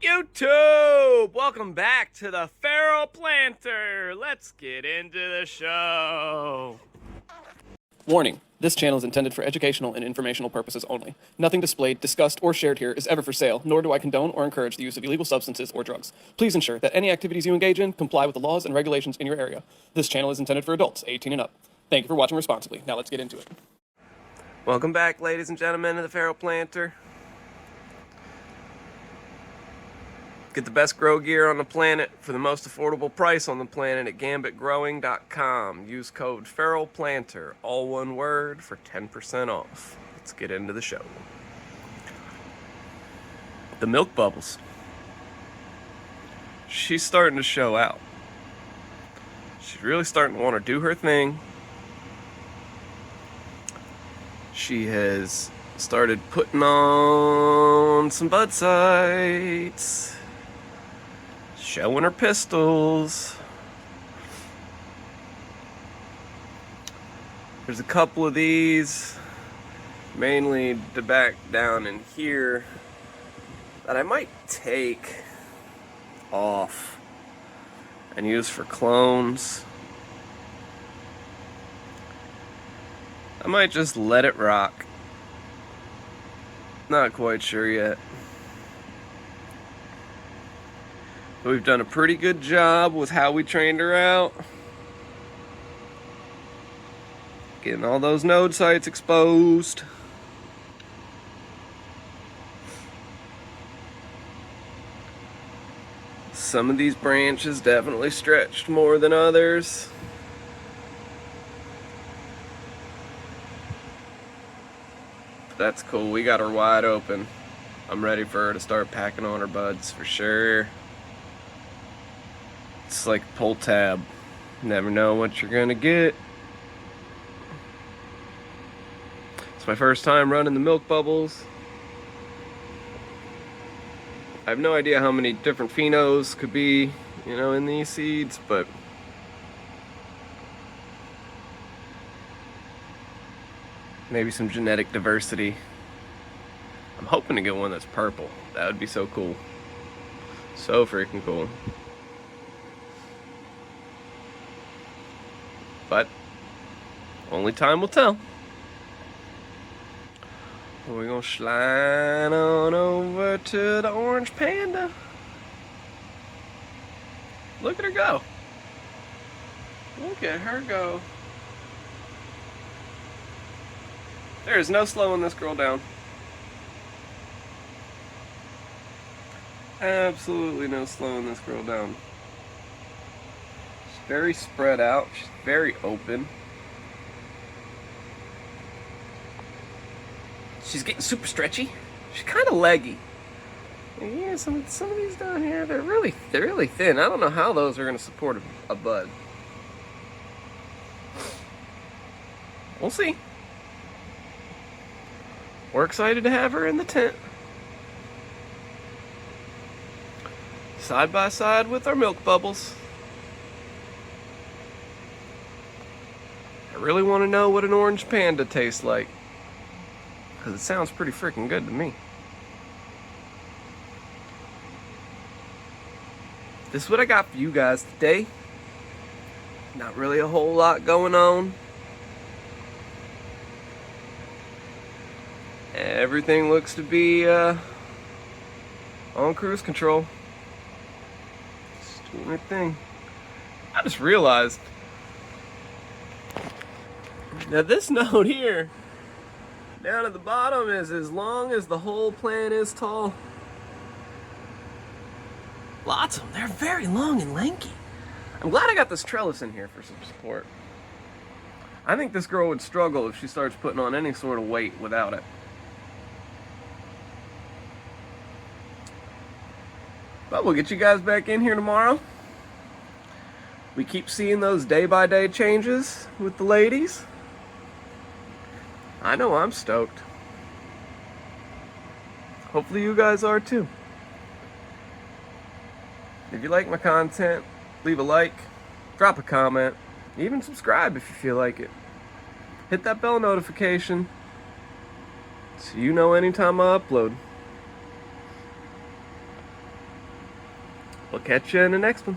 YouTube! Welcome back to the FeralPlanter. Let's get into the show. Warning, this channel is intended for educational and informational purposes only. Nothing displayed, discussed, or shared here is ever for sale, nor do I condone or encourage the use of illegal substances or drugs. Please ensure that any activities you engage in comply with the laws and regulations in your area. This channel is intended for adults, 18 and up. Thank you for watching responsibly. Now let's get into it. Welcome back, ladies and gentlemen, to the FeralPlanter. Get the best grow gear on the planet for the most affordable price on the planet at gambitgrowing.com. Use code FeralPlanter, all one word, for 10% off. Let's get into the show. The milk bubbles. She's starting to show out. She's really starting to want to do her thing. She has started putting on some bud sights. Showing her pistols. There's a couple of these, mainly the back down in here, that I might take off and use for clones. I might just let it rock. Not quite sure yet. We've done a pretty good job with how we trained her out. Getting all those node sites exposed. Some of these branches definitely stretched more than others. That's cool, we got her wide open. I'm ready for her to start packing on her buds for sure. It's like a pull tab. Never know what you're gonna get. It's my first time running the milk bubbles. I have no idea how many different phenos could be, in these seeds, but maybe some genetic diversity. I'm hoping to get one that's purple. That would be so cool. So freaking cool. But only time will tell. We're gonna slide on over to the orange panda. Look at her go. Look at her go. There is no slowing this girl down. Absolutely no slowing this girl down. She's very spread out. She's very open. She's getting super stretchy. She's kind of leggy. And yeah, some of these down here, they're really thin. I don't know how those are going to support a bud. We'll see. We're excited to have her in the tent. Side by side with our milk bubbles. I really want to know what an orange panda tastes like, because it sounds pretty freaking good to me. This is what I got for you guys today. Not really a whole lot going on. Everything looks to be on cruise control. Just doing their thing. I just realized, now this node here, down at the bottom, is as long as the whole plant is tall. Lots of them. They're very long and lanky. I'm glad I got this trellis in here for some support. I think this girl would struggle if she starts putting on any sort of weight without it. But we'll get you guys back in here tomorrow. We keep seeing those day-by-day changes with the ladies. I know I'm stoked. Hopefully you guys are too. If you like my content, leave a like, drop a comment, even subscribe if you feel like it. Hit that bell notification so you know anytime I upload. We'll catch you in the next one.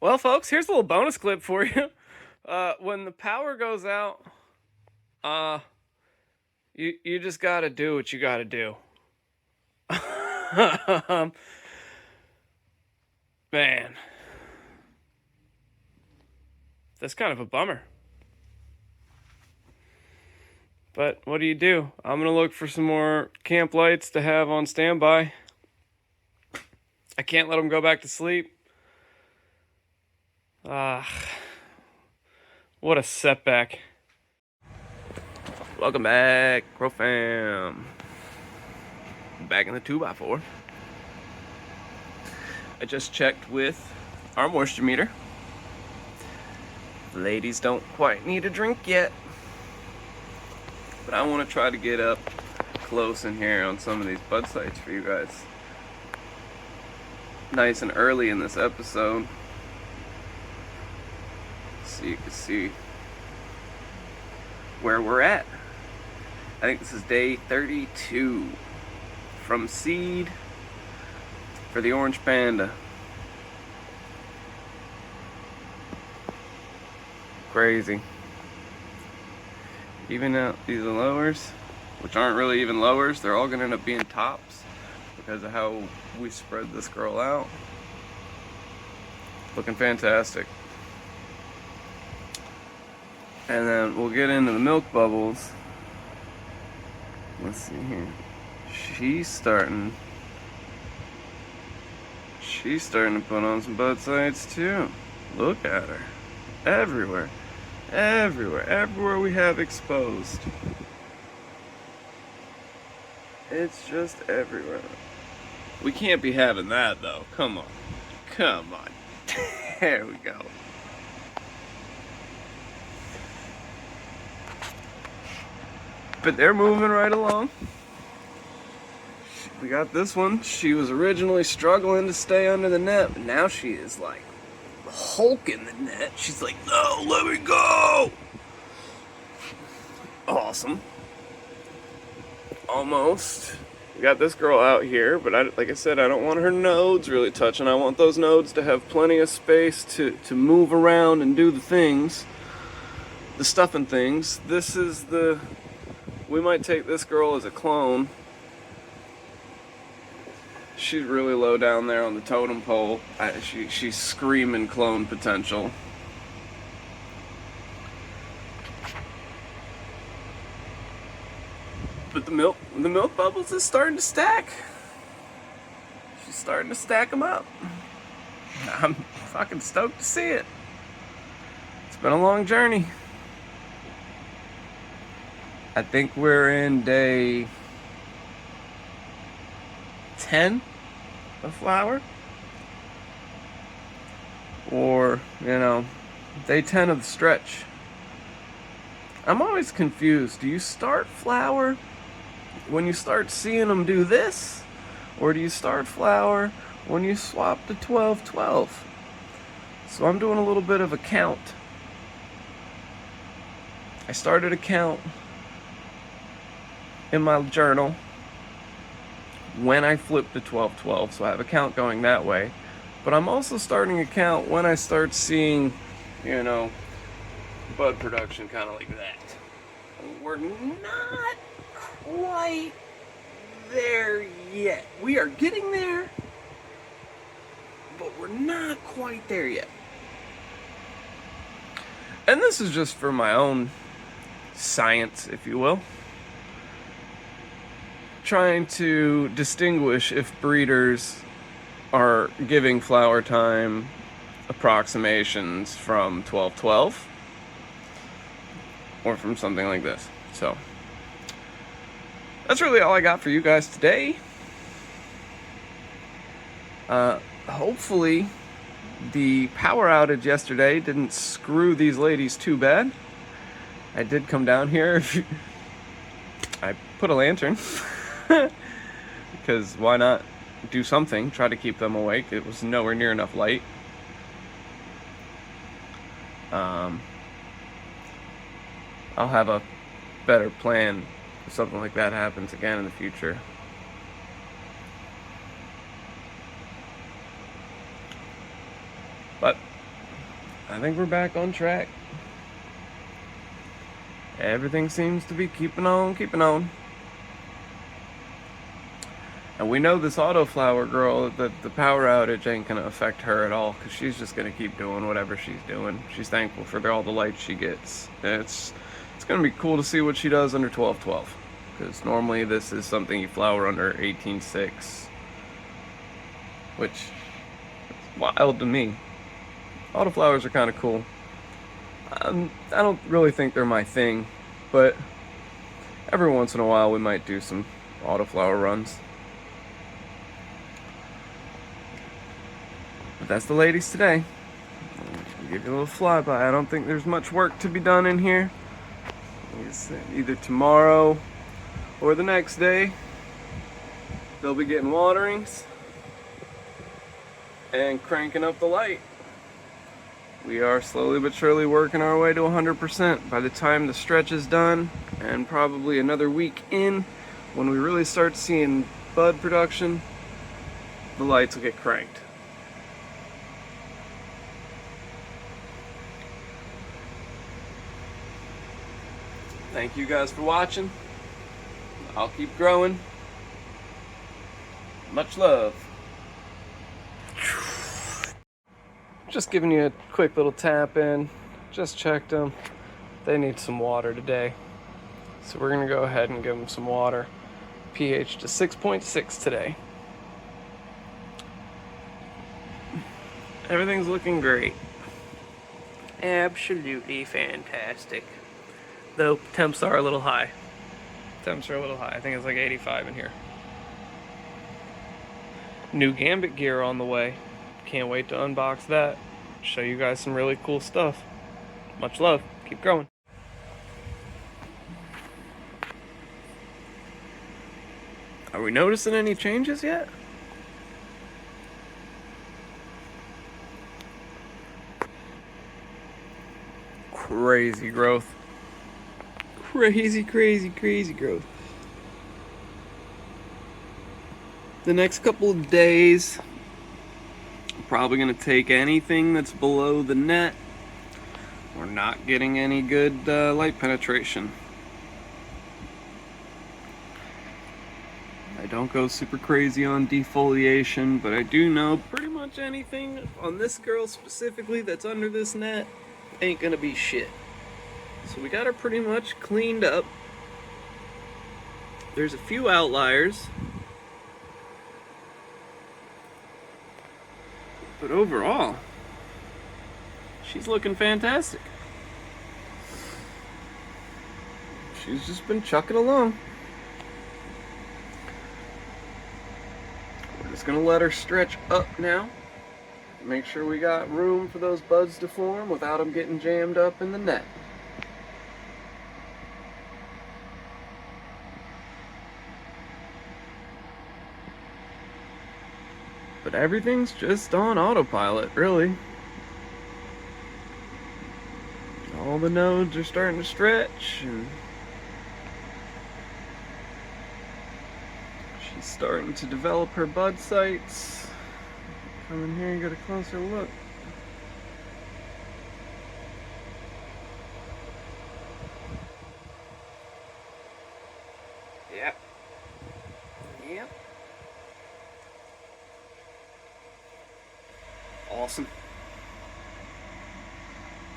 Well, folks, here's a little bonus clip for you. When the power goes out, you just gotta do what you gotta do. Man, that's kind of a bummer. But what do? I'm gonna look for some more camp lights to have on standby. I can't let them go back to sleep. What a setback. Welcome back, Crow Fam. Back in the 2x4. I just checked with our moisture meter. The ladies don't quite need a drink yet. But I want to try to get up close in here on some of these bud sites for you guys. Nice and early in this episode. So you can see where we're at. I think this is day 32 from seed for the orange panda. Crazy. Even out these lowers, which aren't really even lowers, they're all gonna end up being tops because of how we spread this girl out. Looking fantastic. And then we'll get into the milk bubbles. Let's see here. She's starting to put on some bud sites too. Look at her. Everywhere. Everywhere we have exposed. It's just everywhere. We can't be having that though. Come on. There we go. But they're moving right along. We got this one. She was originally struggling to stay under the net, but now she is like hulking the net. She's like, no, let me go. Awesome. Almost. We got this girl out here, but like I said, I don't want her nodes really touching. I want those nodes to have plenty of space to move around and do the things, the stuffing things. This is we might take this girl as a clone. She's really low down there on the totem pole. She's screaming clone potential. But the milk bubbles is starting to stack. She's starting to stack them up. I'm fucking stoked to see it. It's been a long journey. I think we're in day 10 of flower, or day 10 of the stretch. I'm always confused. Do you start flower when you start seeing them do this, or do you start flower when you swap to 12-12? So I'm doing a little bit of a count. I started a count in my journal when I flip to 12-12, so I have a count going that way. But I'm also starting a count when I start seeing, bud production kind of like that. We're not quite there yet. We are getting there, but we're not quite there yet. And this is just for my own science, if you will. Trying to distinguish if breeders are giving flower time approximations from 12-12 or from something like this. So that's really all I got for you guys today. Hopefully the power outage yesterday didn't screw these ladies too bad. I did come down here. I put a lantern. Because why not do something, try to keep them awake. It was nowhere near enough light. I'll have a better plan if something like that happens again in the future. I think we're back on track. Everything seems to be keeping on, keeping on. And we know this autoflower girl, that the power outage ain't gonna affect her at all, because she's just gonna keep doing whatever she's doing. She's thankful for all the light she gets. It's gonna be cool to see what she does under 1212, because normally this is something you flower under 18.6, which is wild to me. Autoflowers are kind of cool. I don't really think they're my thing, but every once in a while we might do some autoflower runs. But that's the ladies today. I'll give you a little flyby. I don't think there's much work to be done in here. Either tomorrow or the next day they'll be getting waterings and cranking up the light. We are slowly but surely working our way to 100%. By the time the stretch is done, and probably another week in, when we really start seeing bud production, the lights will get cranked. Thank you guys for watching. I'll keep growing. Much love. Just giving you a quick little tap in. Just checked them. They need some water today. So we're gonna go ahead and give them some water. pH to 6.6 today. Everything's looking great. Absolutely fantastic. Though temps are a little high. Temps are a little high. I think it's like 85 in here. New Gambit gear on the way. Can't wait to unbox that. Show you guys some really cool stuff. Much love. Keep growing. Are we noticing any changes yet? Crazy growth. Crazy growth. The next couple of days, I'm probably going to take anything that's below the net. We're not getting any good light penetration. I don't go super crazy on defoliation, but I do know pretty much anything on this girl specifically that's under this net ain't going to be shit. So we got her pretty much cleaned up. There's a few outliers. But overall, she's looking fantastic. She's just been chucking along. We're just gonna let her stretch up now. Make sure we got room for those buds to form without them getting jammed up in the net. But everything's just on autopilot, really. All the nodes are starting to stretch, and she's starting to develop her bud sites. Come in here and get a closer look. Yep. Yep. Awesome.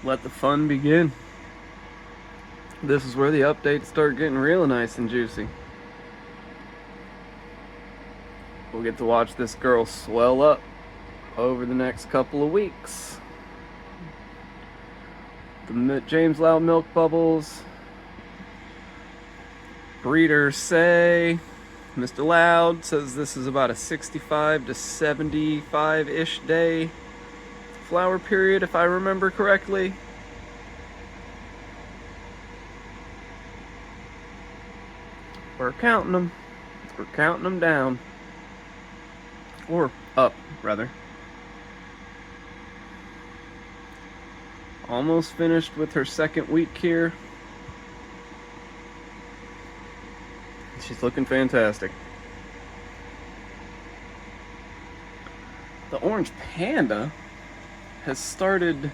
Let the fun begin. This is where the updates start getting real nice and juicy. We'll get to watch this girl swell up over the next couple of weeks. The James Loud milk bubbles. Breeders say, Mr. Loud says this is about a 65 to 75-ish day flower period, if I remember correctly. We're counting them. We're counting them down. Or up, rather. Almost finished with her second week here. She's looking fantastic. The orange panda has started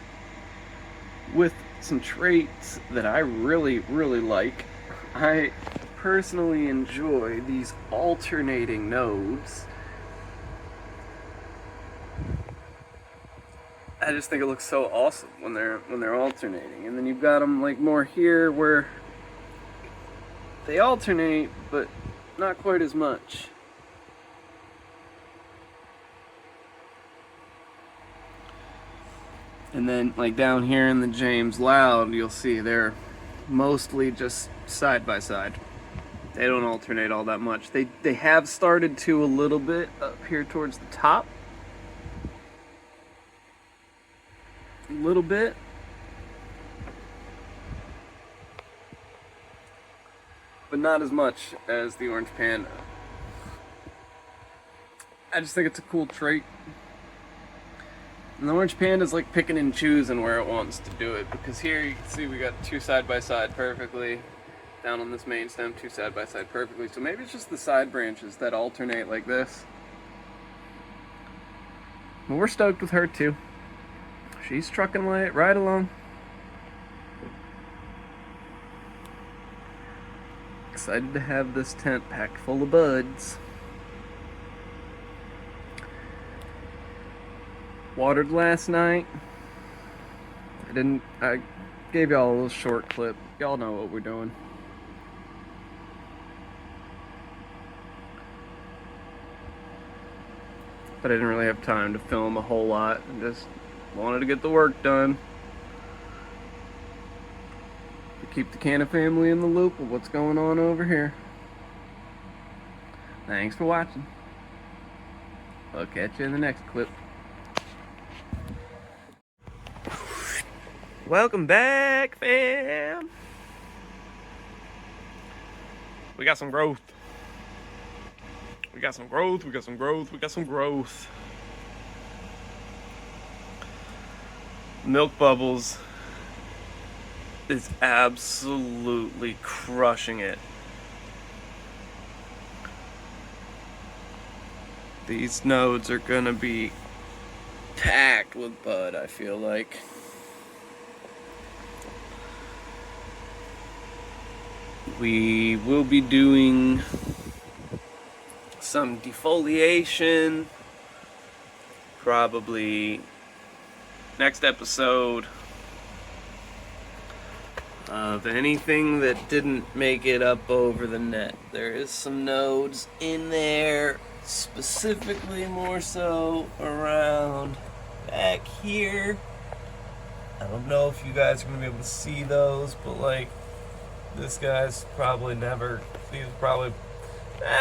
with some traits that I really, really like. I personally enjoy these alternating nodes. I just think it looks so awesome when they're alternating. And then you've got them like more here where they alternate, but not quite as much. And then like down here in the James Loud, you'll see they're mostly just side by side. They don't alternate all that much. They have started to a little bit up here towards the top. A little bit. But not as much as the Orange Panda. I just think it's a cool trait. And the Orange Panda is like picking and choosing where it wants to do it, because here you can see we got two side by side perfectly. Down on this main stem, two side by side perfectly. So maybe it's just the side branches that alternate like this. But we're stoked with her too. She's trucking right along. Excited to have this tent packed full of buds. Watered last night. I gave y'all a little short clip. Y'all know what we're doing. But I didn't really have time to film a whole lot. I just wanted to get the work done. To keep the Canna family in the loop of what's going on over here. Thanks for watching. I'll catch you in the next clip. Welcome back, fam. We got some growth. We got some growth, we got some growth, we got some growth. Milk Bubbles is absolutely crushing it. These nodes are gonna be packed with bud, I feel like. We will be doing some defoliation, probably next episode, of anything that didn't make it up over the net. There is some nodes in there, specifically more so around back here. I don't know if you guys are going to be able to see those, but like this guy's probably never, these probably,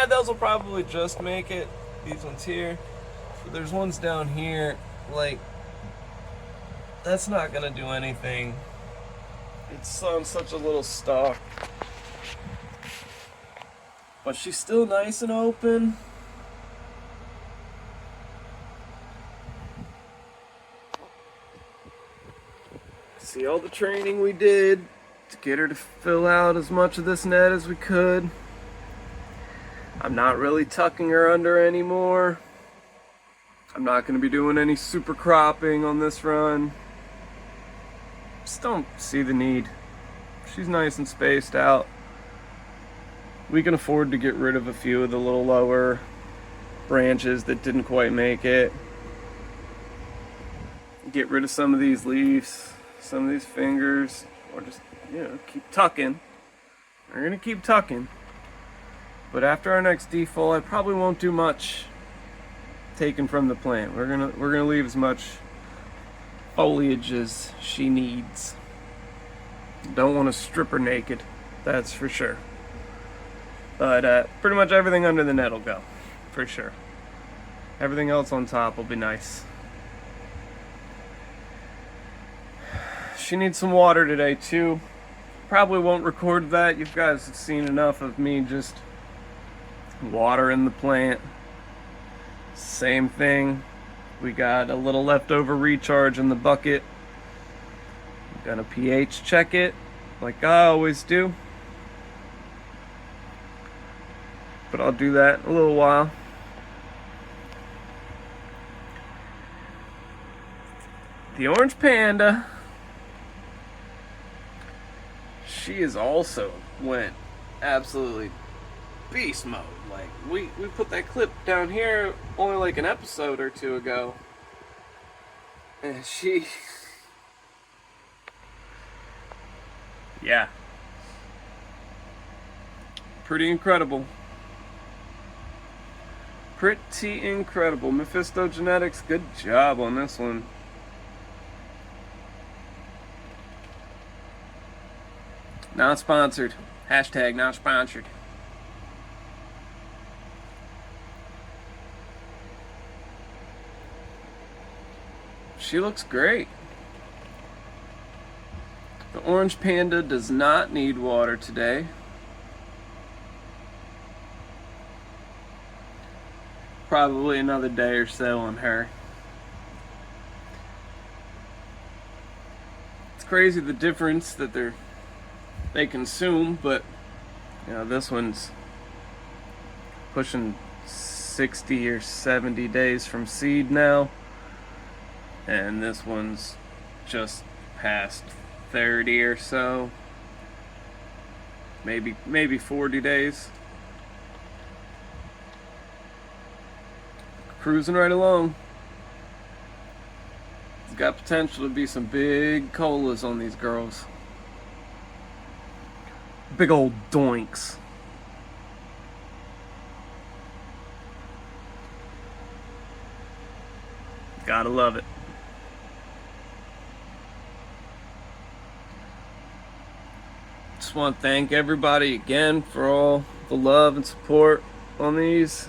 those will probably just make it. These ones here. But there's ones down here, like, that's not gonna do anything. It's on such a little stalk. But she's still nice and open. See all the training we did to get her to fill out as much of this net as we could. I'm not really tucking her under anymore. I'm not going to be doing any super cropping on this run. Just don't see the need. She's nice and spaced out. We can afford to get rid of a few of the little lower branches that didn't quite make it. Get rid of some of these leaves, some of these fingers, or just, keep tucking. We're going to keep tucking. But after our next defol, I probably won't do much taken from the plant. We're gonna leave as much foliage as she needs. Don't want to strip her naked, that's for sure. But pretty much everything under the net will go, for sure. Everything else on top will be nice. She needs some water today too. Probably won't record that. You guys have seen enough of me just watering the plant. Same thing. We got a little leftover recharge in the bucket. I'm gonna pH check it like I always do. But I'll do that in a little while. The Orange Panda she is also went absolutely beast mode. Like we put that clip down here only like an episode or two ago, and she, yeah, pretty incredible. Pretty incredible. Mephisto Genetics, good job on this one. Not sponsored. Hashtag not sponsored. She looks great. The orange panda does not need water today. Probably another day or so on her. It's crazy the difference that they consume, but you know, this one's pushing 60 or 70 days from seed now, and this one's just past 30 or so, maybe 40 days. Cruising right along. It's got potential to be some big colas on these girls. Big old doinks. Gotta love it. Just want to thank everybody again for all the love and support on these.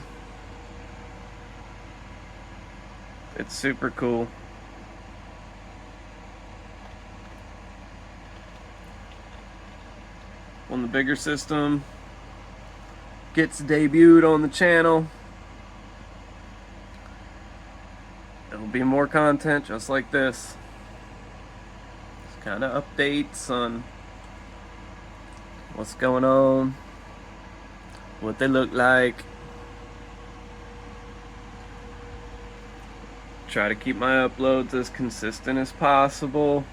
It's super cool. When the bigger system gets debuted on the channel, there'll be more content just like this. Just kind of updates on what's going on, what they look like. Try to keep my uploads as consistent as possible.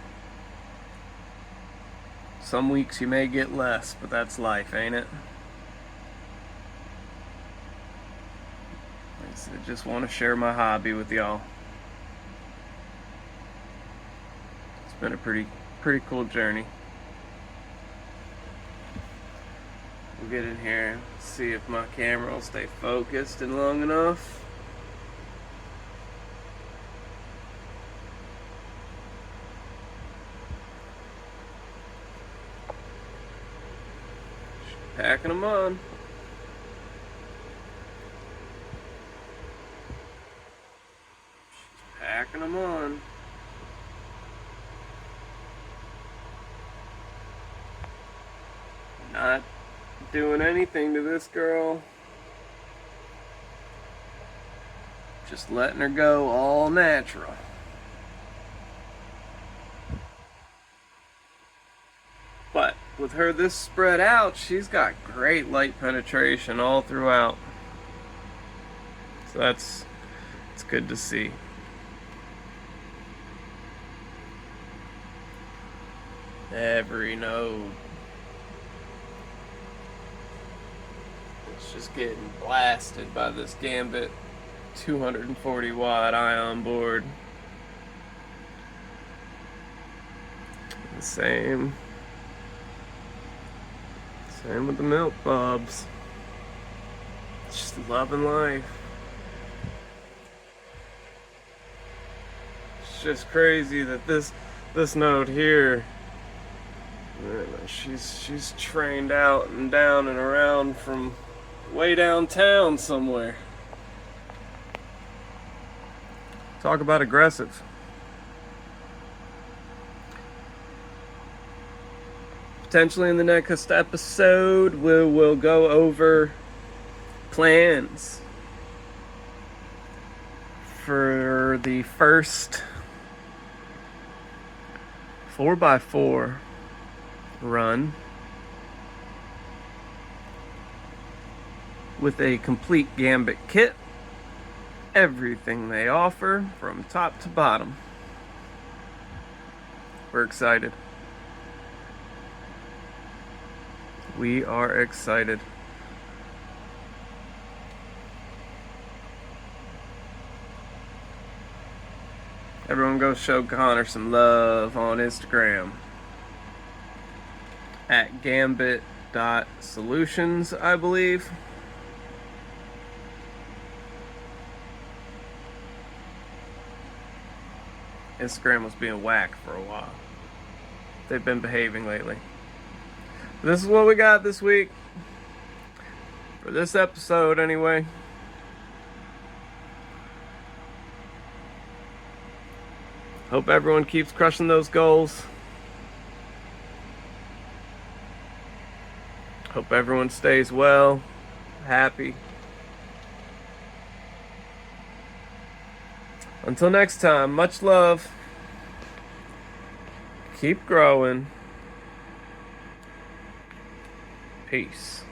Some weeks you may get less, but that's life, ain't it? I just want to share my hobby with y'all. It's been a pretty cool journey. We'll get in here and see if my camera will stay focused and long enough. Packing them on. Packing them on. Not doing anything to this girl. Just letting her go all natural. But with her this spread out, she's got great light penetration all throughout. So it's good to see. Every node. It's just getting blasted by this Gambit 240 watt ion board. The same with the milk bulbs. Just loving life. It's just crazy that this node here, she's trained out and down and around from way downtown somewhere. Talk about aggressive. Potentially in the next episode, we'll go over plans for the first 4x4 run with a complete Gambit kit. Everything they offer from top to bottom. We're excited. We are excited. Everyone go show Connor some love on Instagram at gambit.solutions, I believe. Instagram was being whack for a while. They've been behaving lately. This is what we got this week. For this episode, anyway. Hope everyone keeps crushing those goals. Hope everyone stays well, happy. Until next time, much love. Keep growing. Peace.